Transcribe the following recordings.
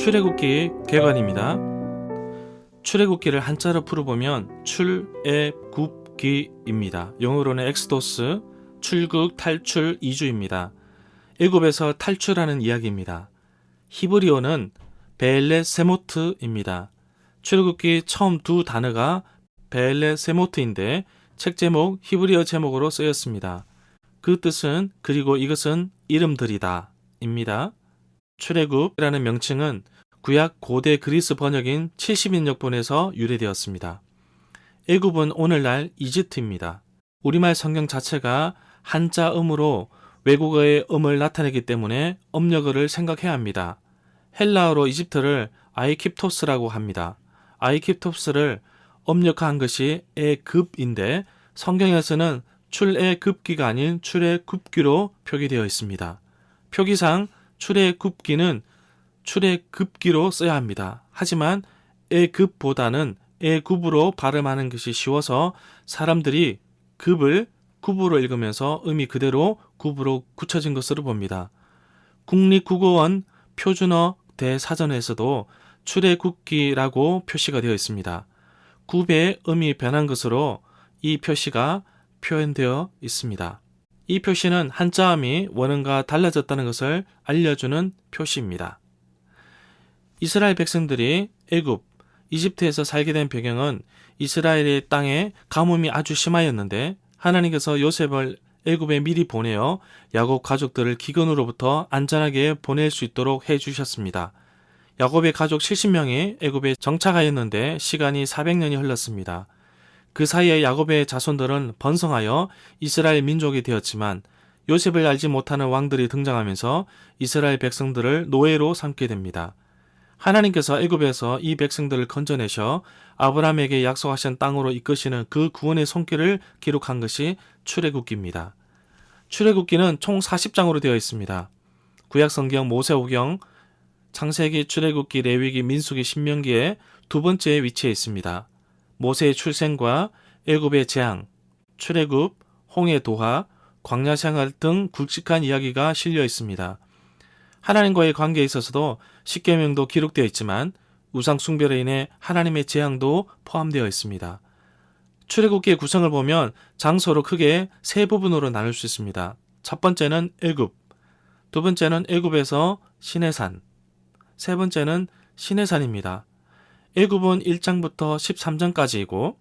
출애굽기 개관입니다. 출애굽기를 한자로 풀어보면 출애굽기입니다. 영어로는 엑스도스, 출국, 탈출, 이주입니다. 애굽에서 탈출하는 이야기입니다. 히브리어는 베엘레세모트입니다. 출애굽기 처음 두 단어가 베엘레세모트인데 책 제목 히브리어 제목으로 쓰였습니다. 그 뜻은 그리고 이것은 이름들이다 입니다. 출애굽이라는 명칭은 구약 고대 그리스 번역인 70인역본에서 유래되었습니다. 애굽은 오늘날 이집트입니다. 우리말 성경 자체가 한자음으로 외국어의 음을 나타내기 때문에 음력어를 생각해야 합니다. 헬라어로 이집트를 아이킵토스라고 합니다. 아이킵토스를 음력화한 것이 애급인데 성경에서는 출애굽기가 아닌 출애굽기로 표기되어 있습니다. 표기상 출애굽기는 출애굽기로 써야 합니다. 하지만 애급보다는 애굽으로 발음하는 것이 쉬워서 사람들이 급을 굽으로 읽으면서 음이 그대로 굽으로 굳혀진 것으로 봅니다. 국립국어원 표준어 대사전에서도 출애굽기라고 표시가 되어 있습니다. 굽의 음이 변한 것으로 이 표시가 표현되어 있습니다. 이 표시는 한자음이 원음과 달라졌다는 것을 알려주는 표시입니다. 이스라엘 백성들이 애굽, 이집트에서 살게 된 배경은 이스라엘의 땅에 가뭄이 아주 심하였는데 하나님께서 요셉을 애굽에 미리 보내어 야곱 가족들을 기근으로부터 안전하게 보낼 수 있도록 해주셨습니다. 야곱의 가족 70명이 애굽에 정착하였는데 시간이 400년이 흘렀습니다. 그 사이에 야곱의 자손들은 번성하여 이스라엘 민족이 되었지만 요셉을 알지 못하는 왕들이 등장하면서 이스라엘 백성들을 노예로 삼게 됩니다. 하나님께서 애굽에서 이 백성들을 건져내셔 아브라함에게 약속하신 땅으로 이끄시는 그 구원의 손길을 기록한 것이 출애굽기입니다. 출애굽기는 총 40장으로 되어 있습니다. 구약성경 모세오경, 창세기, 출애굽기, 레위기, 민수기, 신명기에 두 번째에 위치해 있습니다. 모세의 출생과 애굽의 재앙, 출애굽, 홍해 도하, 광야 생활 등 굵직한 이야기가 실려 있습니다. 하나님과의 관계에 있어서도 십계명도 기록되어 있지만 우상 숭배로 인해 하나님의 재앙도 포함되어 있습니다. 출애굽기의 구성을 보면 장소로 크게 세 부분으로 나눌 수 있습니다. 첫 번째는 애굽, 두 번째는 애굽에서 시내산, 세 번째는 시내산입니다. 애굽은 1장부터 13장까지이고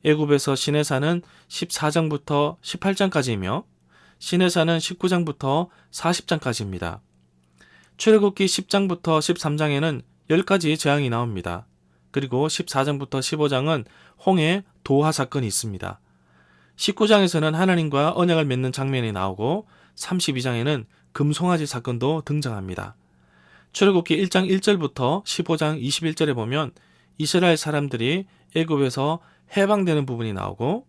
애굽에서 시내산은 14장부터 18장까지이며 시내산은 19장부터 40장까지입니다. 출애굽기 10장부터 13장에는 10가지 재앙이 나옵니다. 그리고 14장부터 15장은 홍해 도하 사건이 있습니다. 19장에서는 하나님과 언약을 맺는 장면이 나오고 32장에는 금송아지 사건도 등장합니다. 출애굽기 1장 1절부터 15장 21절에 보면 이스라엘 사람들이 애굽에서 해방되는 부분이 나오고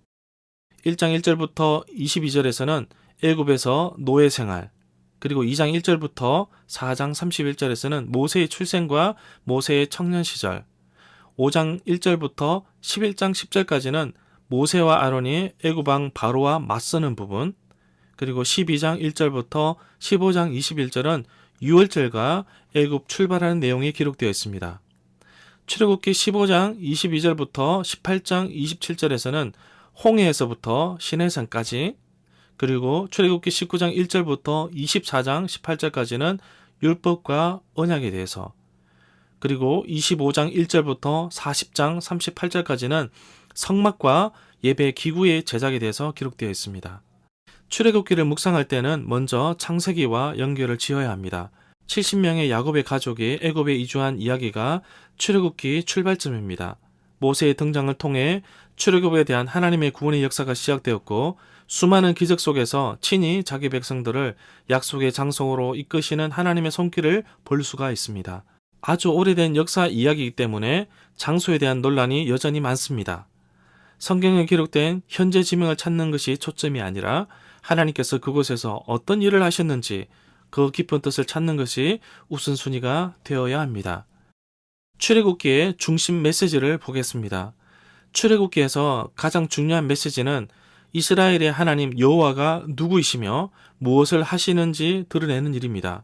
1장 1절부터 22절에서는 애굽에서 노예 생활, 그리고 2장 1절부터 4장 31절에서는 모세의 출생과 모세의 청년 시절, 5장 1절부터 11장 10절까지는 모세와 아론이 애굽 왕 바로와 맞서는 부분, 그리고 12장 1절부터 15장 21절은 유월절과 애굽 출발하는 내용이 기록되어 있습니다. 출애굽기 15장 22절부터 18장 27절에서는 홍해에서부터 시내산까지, 그리고 출애굽기 19장 1절부터 24장 18절까지는 율법과 언약에 대해서, 그리고 25장 1절부터 40장 38절까지는 성막과 예배 기구의 제작에 대해서 기록되어 있습니다. 출애굽기를 묵상할 때는 먼저 창세기와 연결을 지어야 합니다. 70명의 야곱의 가족이 애굽에 이주한 이야기가 출애굽기 출발점입니다. 모세의 등장을 통해 출애굽에 대한 하나님의 구원의 역사가 시작되었고 수많은 기적 속에서 친히 자기 백성들을 약속의 장소로 이끄시는 하나님의 손길을 볼 수가 있습니다. 아주 오래된 역사 이야기이기 때문에 장소에 대한 논란이 여전히 많습니다. 성경에 기록된 현재 지명을 찾는 것이 초점이 아니라 하나님께서 그곳에서 어떤 일을 하셨는지 그 깊은 뜻을 찾는 것이 우선순위가 되어야 합니다. 출애굽기의 중심 메시지를 보겠습니다. 출애굽기에서 가장 중요한 메시지는 이스라엘의 하나님 여호와가 누구이시며 무엇을 하시는지 드러내는 일입니다.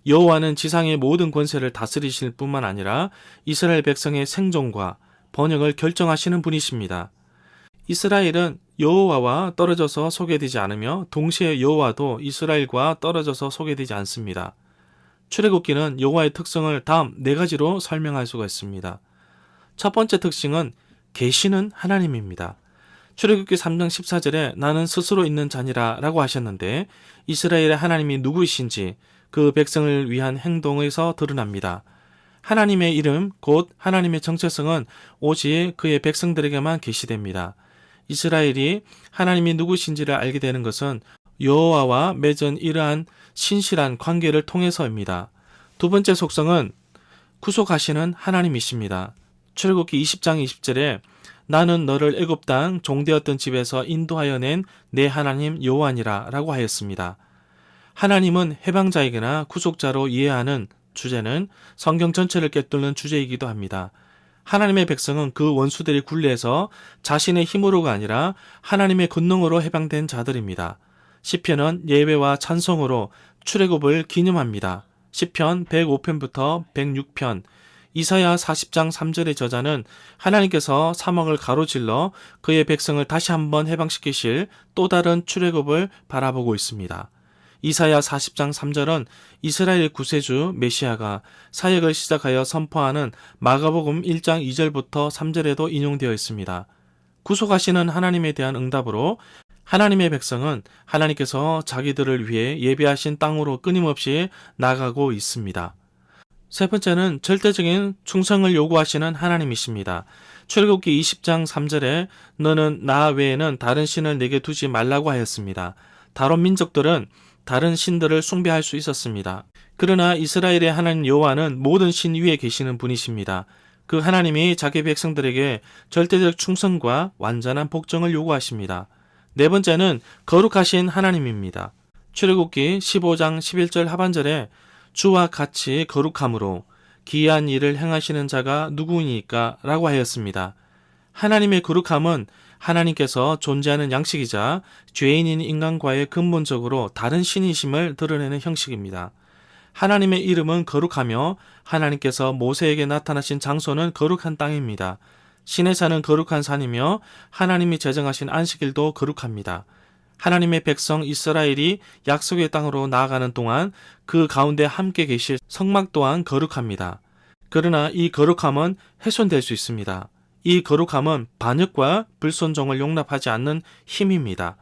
여호와는 지상의 모든 권세를 다스리실 뿐만 아니라 이스라엘 백성의 생존과 번영을 결정하시는 분이십니다. 이스라엘은 여호와와 떨어져서 소개되지 않으며 동시에 여호와도 이스라엘과 떨어져서 소개되지 않습니다. 출애굽기는 여호와의 특성을 다음 4가지로 설명할 수가 있습니다. 첫 번째 특징은 계시는 하나님입니다. 출애굽기 3장 14절에 나는 스스로 있는 자니라 라고 하셨는데 이스라엘의 하나님이 누구이신지 그 백성을 위한 행동에서 드러납니다. 하나님의 이름 곧 하나님의 정체성은 오직 그의 백성들에게만 계시됩니다. 이스라엘이 하나님이 누구신지를 알게 되는 것은 여호와와 맺은 이러한 신실한 관계를 통해서입니다. 두 번째 속성은 구속하시는 하나님이십니다. 출애굽기 20장 20절에 나는 너를 애굽 땅 종되었던 집에서 인도하여 낸 내 하나님 여호와니라 라고 하였습니다. 하나님은 해방자에게나 구속자로 이해하는 주제는 성경 전체를 꿰뚫는 주제이기도 합니다. 하나님의 백성은 그 원수들이 굴레에서 자신의 힘으로가 아니라 하나님의 권능으로 해방된 자들입니다. 시편은 예배와 찬송으로 출애굽을 기념합니다. 시편 105편부터 106편, 이사야 40장 3절의 저자는 하나님께서 사막을 가로질러 그의 백성을 다시 한번 해방시키실 또 다른 출애굽을 바라보고 있습니다. 이사야 40장 3절은 이스라엘 구세주 메시아가 사역을 시작하여 선포하는 마가복음 1장 2절부터 3절에도 인용되어 있습니다. 구속하시는 하나님에 대한 응답으로 하나님의 백성은 하나님께서 자기들을 위해 예비하신 땅으로 끊임없이 나가고 있습니다. 세 번째는 절대적인 충성을 요구하시는 하나님이십니다. 출애굽기 20장 3절에 너는 나 외에는 다른 신을 내게 두지 말라고 하였습니다. 다른 민족들은 다른 신들을 숭배할 수 있었습니다. 그러나 이스라엘의 하나님 여호와는 모든 신 위에 계시는 분이십니다. 그 하나님이 자기 백성들에게 절대적 충성과 완전한 복종을 요구하십니다. 네 번째는 거룩하신 하나님입니다. 출애굽기 15장 11절 하반절에 주와 같이 거룩함으로 기이한 일을 행하시는 자가 누구이니까 라고 하였습니다. 하나님의 거룩함은 하나님께서 존재하는 양식이자 죄인인 인간과의 근본적으로 다른 신이심을 드러내는 형식입니다. 하나님의 이름은 거룩하며 하나님께서 모세에게 나타나신 장소는 거룩한 땅입니다. 신의 산은 거룩한 산이며 하나님이 제정하신 안식일도 거룩합니다. 하나님의 백성 이스라엘이 약속의 땅으로 나아가는 동안 그 가운데 함께 계실 성막 또한 거룩합니다. 그러나 이 거룩함은 훼손될 수 있습니다. 이 거룩함은 반역과 불순종을 용납하지 않는 힘입니다.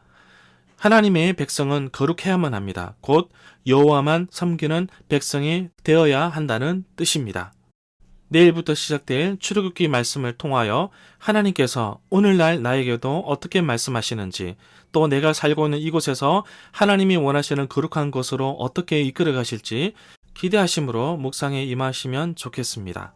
하나님의 백성은 거룩해야만 합니다. 곧 여호와만 섬기는 백성이 되어야 한다는 뜻입니다. 내일부터 시작될 출애굽기 말씀을 통하여 하나님께서 오늘날 나에게도 어떻게 말씀하시는지 또 내가 살고 있는 이곳에서 하나님이 원하시는 거룩한 것으로 어떻게 이끌어 가실지 기대하심으로 묵상에 임하시면 좋겠습니다.